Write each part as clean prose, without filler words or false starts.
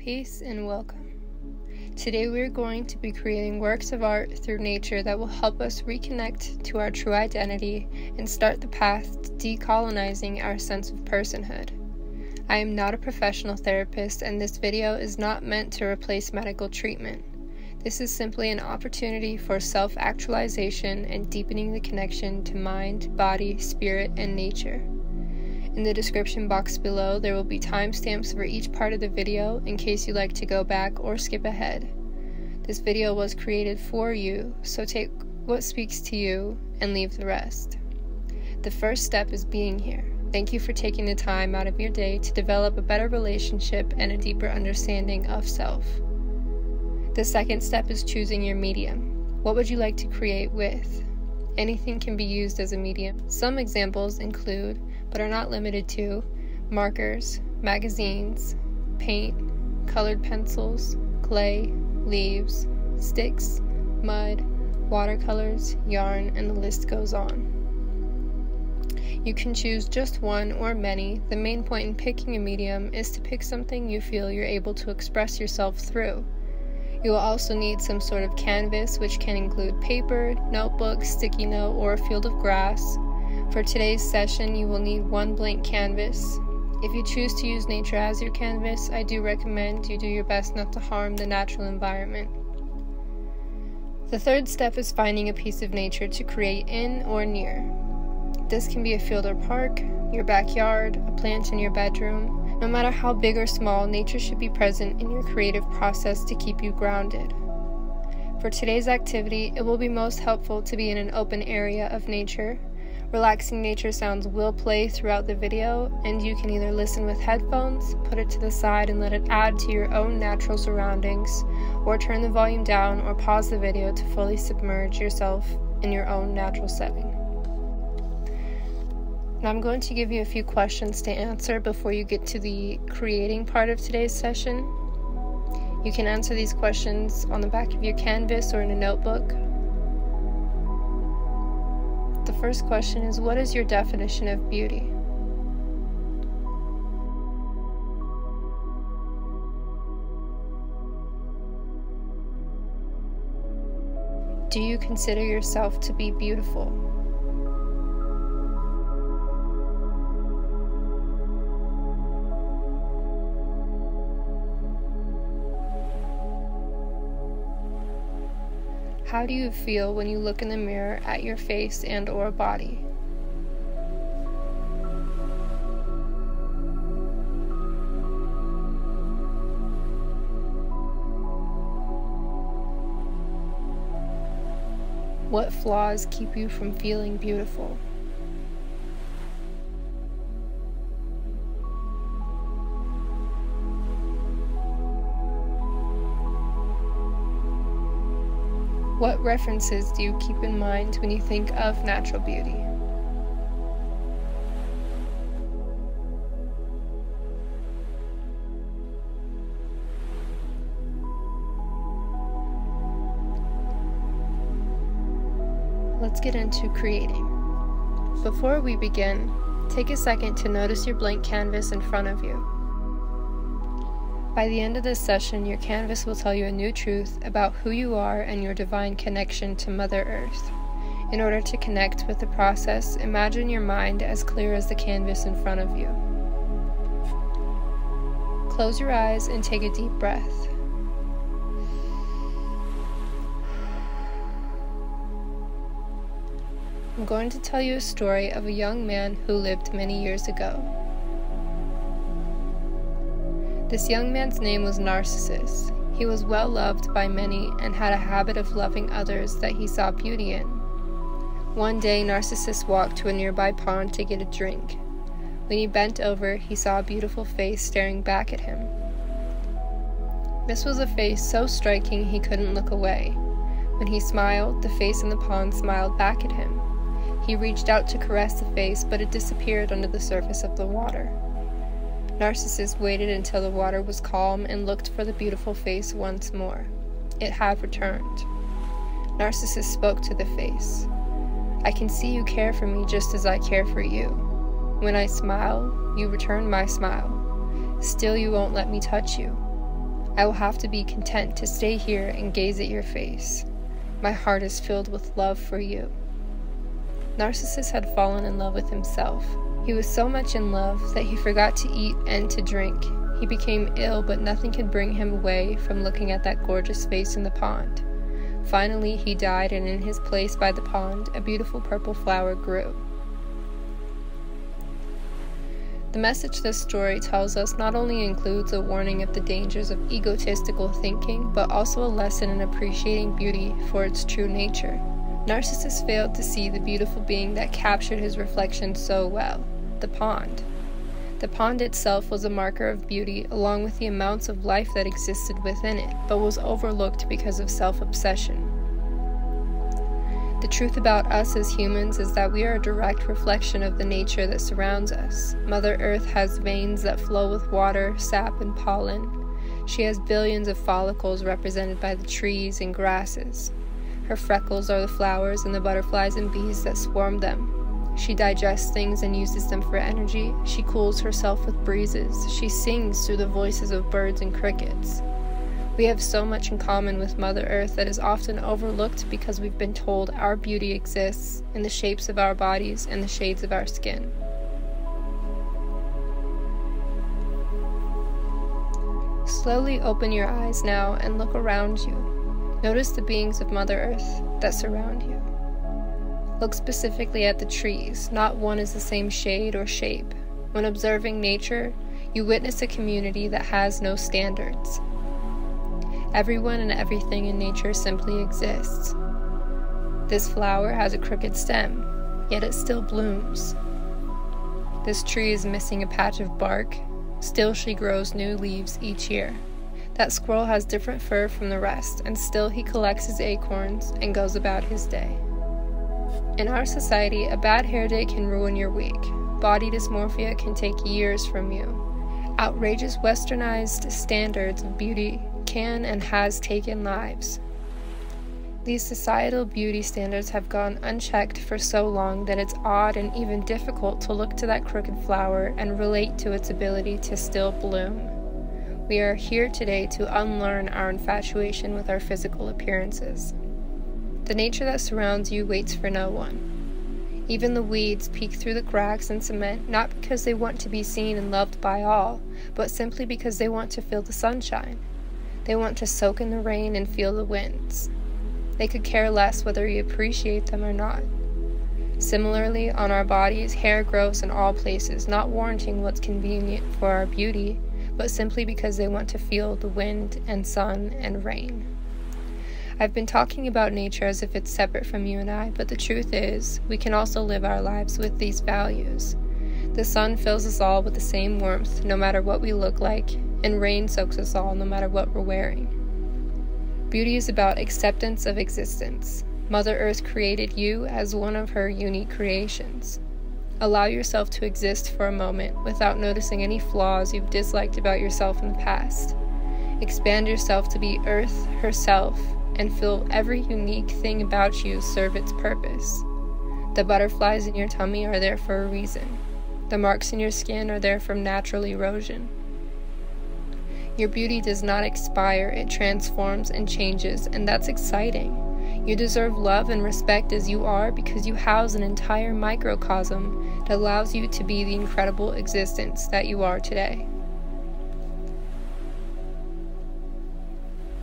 Peace and welcome. Today we are going to be creating works of art through nature that will help us reconnect to our true identity and start the path to decolonizing our sense of personhood. I am not a professional therapist, and this video is not meant to replace medical treatment. This is simply an opportunity for self-actualization and deepening the connection to mind, body, spirit, and nature. In the description box below, there will be timestamps for each part of the video in case you like to go back or skip ahead. This video was created for you, so take what speaks to you and leave the rest. The first step is being here. Thank you for taking the time out of your day to develop a better relationship and a deeper understanding of self. The second step is choosing your medium. What would you like to create with? Anything can be used as a medium. Some examples include, but are not limited to, markers, magazines, paint, colored pencils, clay, leaves, sticks, mud, watercolors, yarn, and the list goes on. You can choose just one or many. The main point in picking a medium is to pick something you feel you're able to express yourself through. You will also need some sort of canvas, which can include paper, notebook, sticky note, or a field of grass. For today's session, you will need one blank canvas. If you choose to use nature as your canvas, I do recommend you do your best not to harm the natural environment. The third step is finding a piece of nature to create in or near. This can be a field or park, your backyard, a plant in your bedroom. No matter how big or small, nature should be present in your creative process to keep you grounded. For today's activity, it will be most helpful to be in an open area of nature. Relaxing nature sounds will play throughout the video, and you can either listen with headphones, put it to the side and let it add to your own natural surroundings, or turn the volume down or pause the video to fully submerge yourself in your own natural setting. Now I'm going to give you a few questions to answer before you get to the creating part of today's session. You can answer these questions on the back of your canvas or in a notebook. The first question is, what is your definition of beauty? Do you consider yourself to be beautiful? How do you feel when you look in the mirror at your face and or body? What flaws keep you from feeling beautiful? What references do you keep in mind when you think of natural beauty? Let's get into creating. Before we begin, take a second to notice your blank canvas in front of you. By the end of this session, your canvas will tell you a new truth about who you are and your divine connection to Mother Earth. In order to connect with the process, imagine your mind as clear as the canvas in front of you. Close your eyes and take a deep breath. I'm going to tell you a story of a young man who lived many years ago. This young man's name was Narcissus. He was well loved by many and had a habit of loving others that he saw beauty in. One day, Narcissus walked to a nearby pond to get a drink. When he bent over, he saw a beautiful face staring back at him. This was a face so striking he couldn't look away. When he smiled, the face in the pond smiled back at him. He reached out to caress the face, but it disappeared under the surface of the water. Narcissus waited until the water was calm and looked for the beautiful face once more. It had returned. Narcissus spoke to the face. "I can see you care for me just as I care for you. When I smile, you return my smile. Still you won't let me touch you. I will have to be content to stay here and gaze at your face. My heart is filled with love for you. Narcissus had fallen in love with himself. He was so much in love that he forgot to eat and to drink. He became ill, but nothing could bring him away from looking at that gorgeous face in the pond. Finally, he died, and in his place by the pond, a beautiful purple flower grew. The message this story tells us not only includes a warning of the dangers of egotistical thinking, but also a lesson in appreciating beauty for its true nature. Narcissus failed to see the beautiful being that captured his reflection so well, the pond. The pond itself was a marker of beauty, along with the amounts of life that existed within it, but was overlooked because of self-obsession. The truth about us as humans is that we are a direct reflection of the nature that surrounds us. Mother Earth has veins that flow with water, sap, and pollen. She has billions of follicles represented by the trees and grasses. Her freckles are the flowers and the butterflies and bees that swarm them. She digests things and uses them for energy. She cools herself with breezes. She sings through the voices of birds and crickets. We have so much in common with Mother Earth that is often overlooked because we've been told our beauty exists in the shapes of our bodies and the shades of our skin. Slowly open your eyes now and look around you. Notice the beings of Mother Earth that surround you. Look specifically at the trees. Not one is the same shade or shape. When observing nature, you witness a community that has no standards. Everyone and everything in nature simply exists. This flower has a crooked stem, yet it still blooms. This tree is missing a patch of bark, still she grows new leaves each year. That squirrel has different fur from the rest, and still he collects his acorns and goes about his day. In our society, a bad hair day can ruin your week. Body dysmorphia can take years from you. Outrageous westernized standards of beauty can and has taken lives. These societal beauty standards have gone unchecked for so long that it's odd and even difficult to look to that crooked flower and relate to its ability to still bloom. We are here today to unlearn our infatuation with our physical appearances. The nature that surrounds you waits for no one. Even the weeds peek through the cracks in cement, not because they want to be seen and loved by all, but simply because they want to feel the sunshine. They want to soak in the rain and feel the winds. They could care less whether you appreciate them or not. Similarly, on our bodies, hair grows in all places, not warranting what's convenient for our beauty, but simply because they want to feel the wind and sun and rain. I've been talking about nature as if it's separate from you and I, but the truth is, we can also live our lives with these values. The sun fills us all with the same warmth, no matter what we look like, and rain soaks us all, no matter what we're wearing. Beauty is about acceptance of existence. Mother Earth created you as one of her unique creations. Allow yourself to exist for a moment without noticing any flaws you've disliked about yourself in the past. Expand yourself to be Earth herself, and feel every unique thing about you serve its purpose. The butterflies in your tummy are there for a reason. The marks in your skin are there from natural erosion. Your beauty does not expire, it transforms and changes, and that's exciting. You deserve love and respect as you are because you house an entire microcosm that allows you to be the incredible existence that you are today.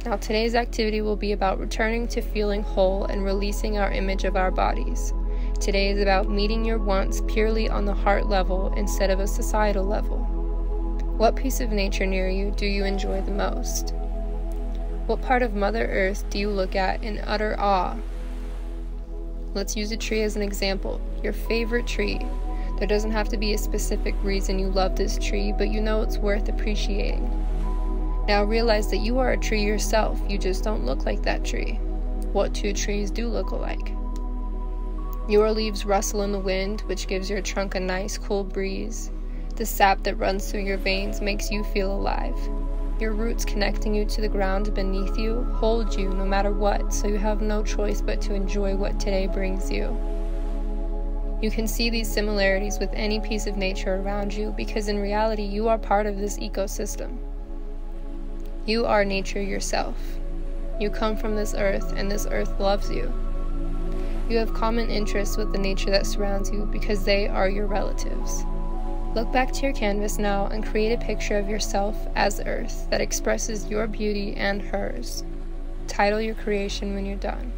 Now, today's activity will be about returning to feeling whole and releasing our image of our bodies. Today is about meeting your wants purely on the heart level instead of a societal level. What piece of nature near you do you enjoy the most? What part of Mother Earth do you look at in utter awe? Let's use a tree as an example. Your favorite tree. There doesn't have to be a specific reason you love this tree, but you know it's worth appreciating. Now realize that you are a tree yourself, you just don't look like that tree. What two trees do look alike? Your leaves rustle in the wind, which gives your trunk a nice cool breeze. The sap that runs through your veins makes you feel alive. Your roots connecting you to the ground beneath you hold you no matter what, so you have no choice but to enjoy what today brings you. You can see these similarities with any piece of nature around you because in reality you are part of this ecosystem. You are nature yourself. You come from this earth, and this earth loves you. You have common interests with the nature that surrounds you because they are your relatives. Look back to your canvas now and create a picture of yourself as earth that expresses your beauty and hers. Title your creation when you're done.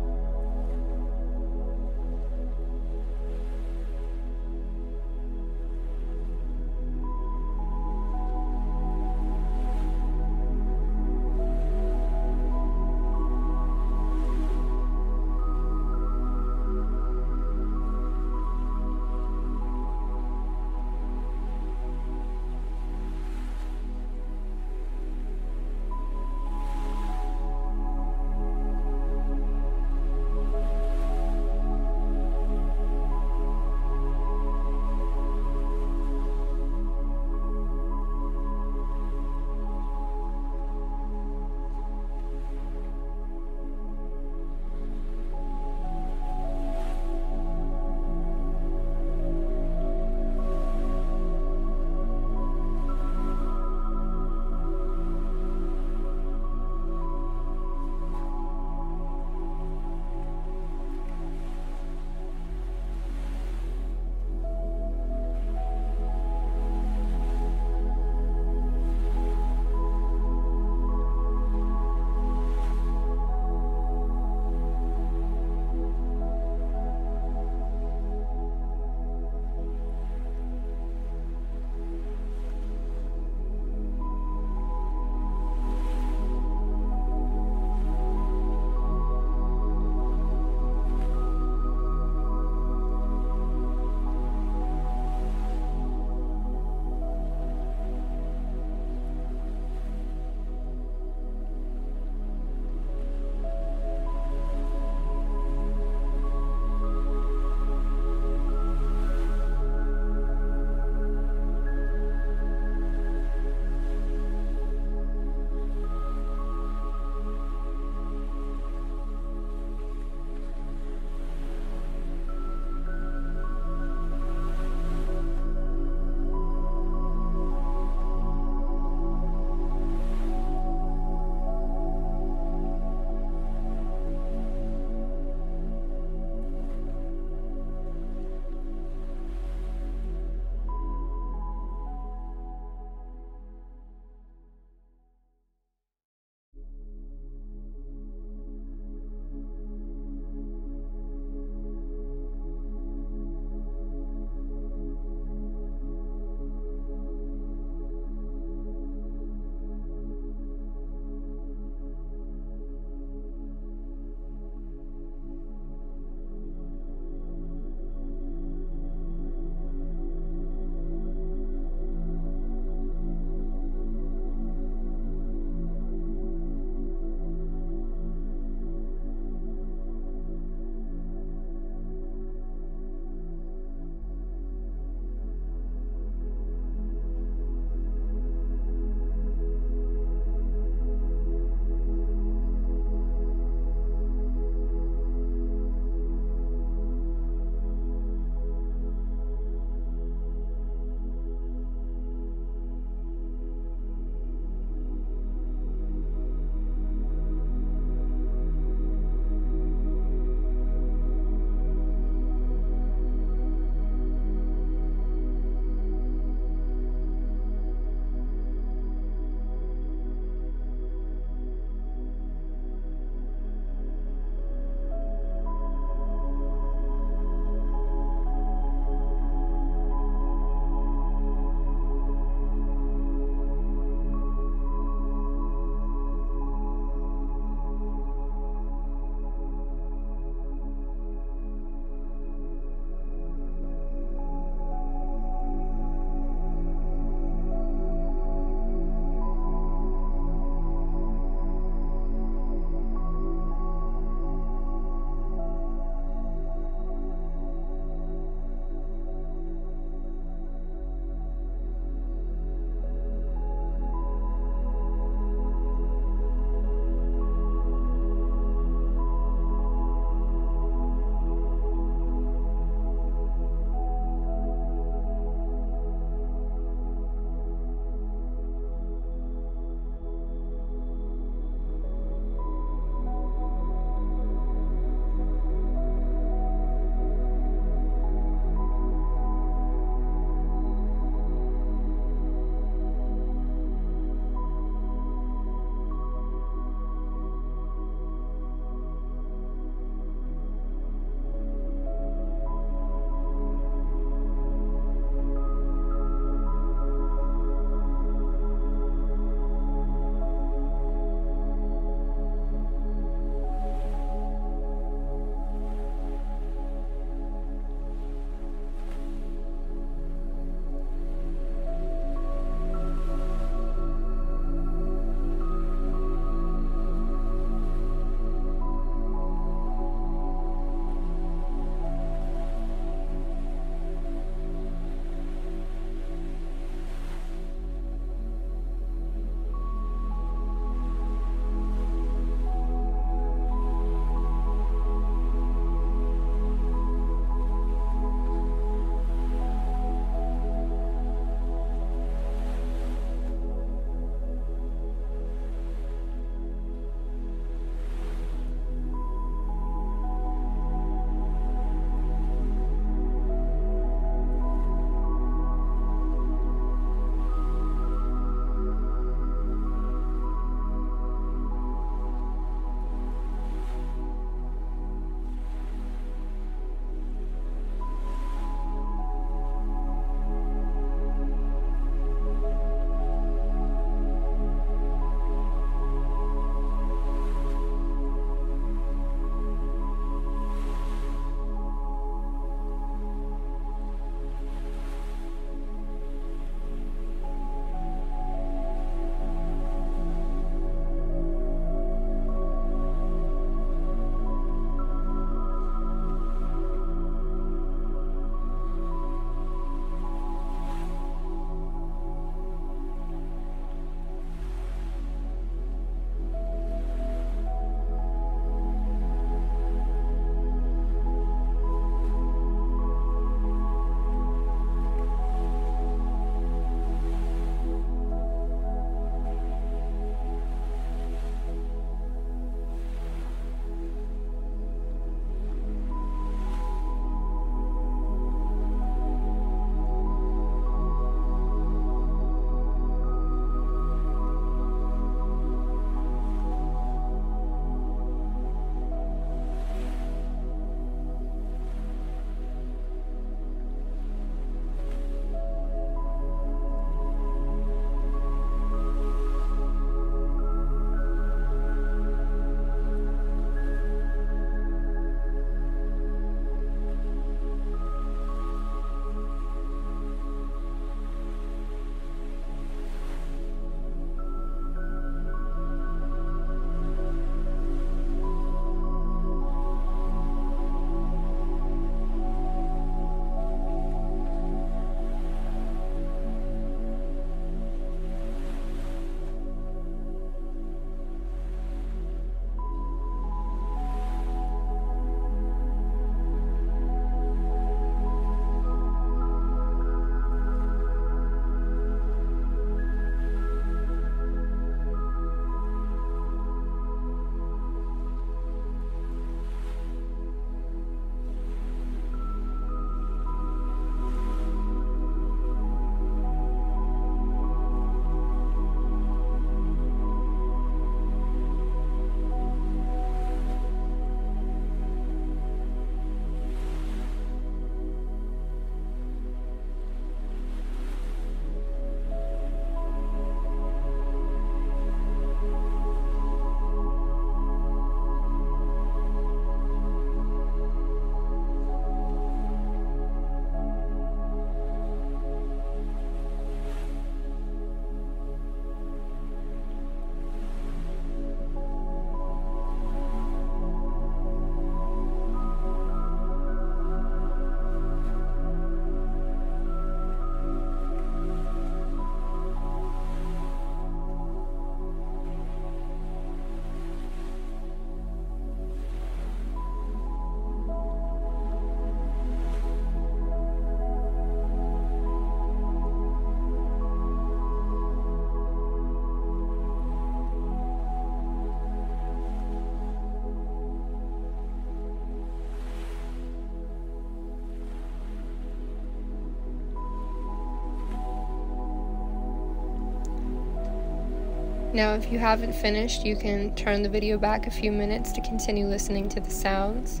Now, if you haven't finished, you can turn the video back a few minutes to continue listening to the sounds.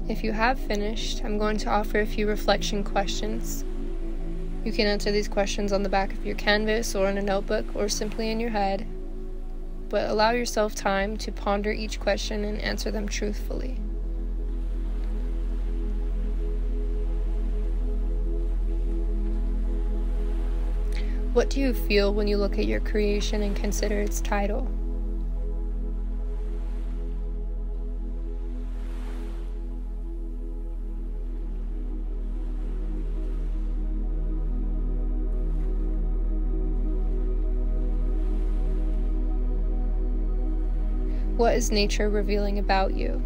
If you have finished, I'm going to offer a few reflection questions. You can answer these questions on the back of your canvas or in a notebook or simply in your head, but allow yourself time to ponder each question and answer them truthfully. What do you feel when you look at your creation and consider its title? What is nature revealing about you?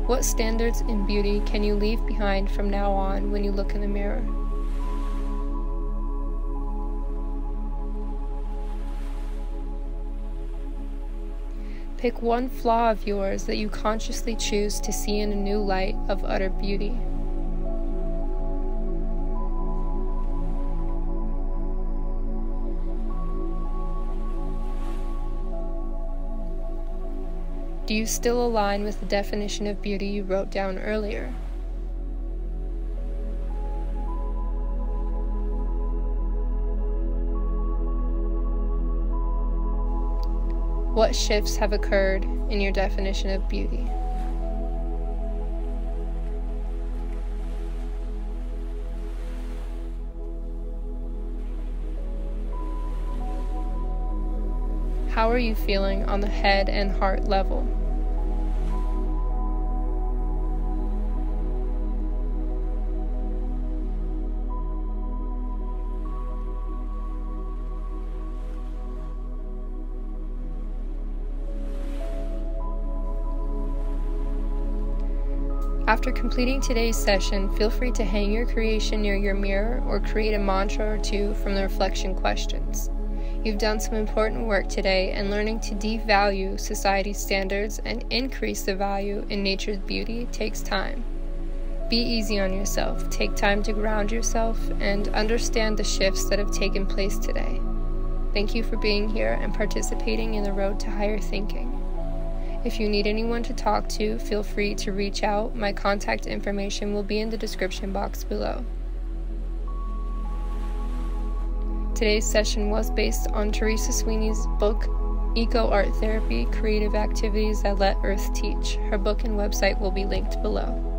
What standards in beauty can you leave behind from now on when you look in the mirror? Pick one flaw of yours that you consciously choose to see in a new light of utter beauty. Do you still align with the definition of beauty you wrote down earlier? What shifts have occurred in your definition of beauty? How are you feeling on the head and heart level? After completing today's session, feel free to hang your creation near your mirror or create a mantra or two from the reflection questions. You've done some important work today, and learning to devalue society's standards and increase the value in nature's beauty takes time. Be easy on yourself, take time to ground yourself, and understand the shifts that have taken place today. Thank you for being here and participating in the road to higher thinking. If you need anyone to talk to, feel free to reach out. My contact information will be in the description box below. Today's session was based on Teresa Sweeney's book, Eco Art Therapy: Creative Activities That Let Earth Teach. Her book and website will be linked below.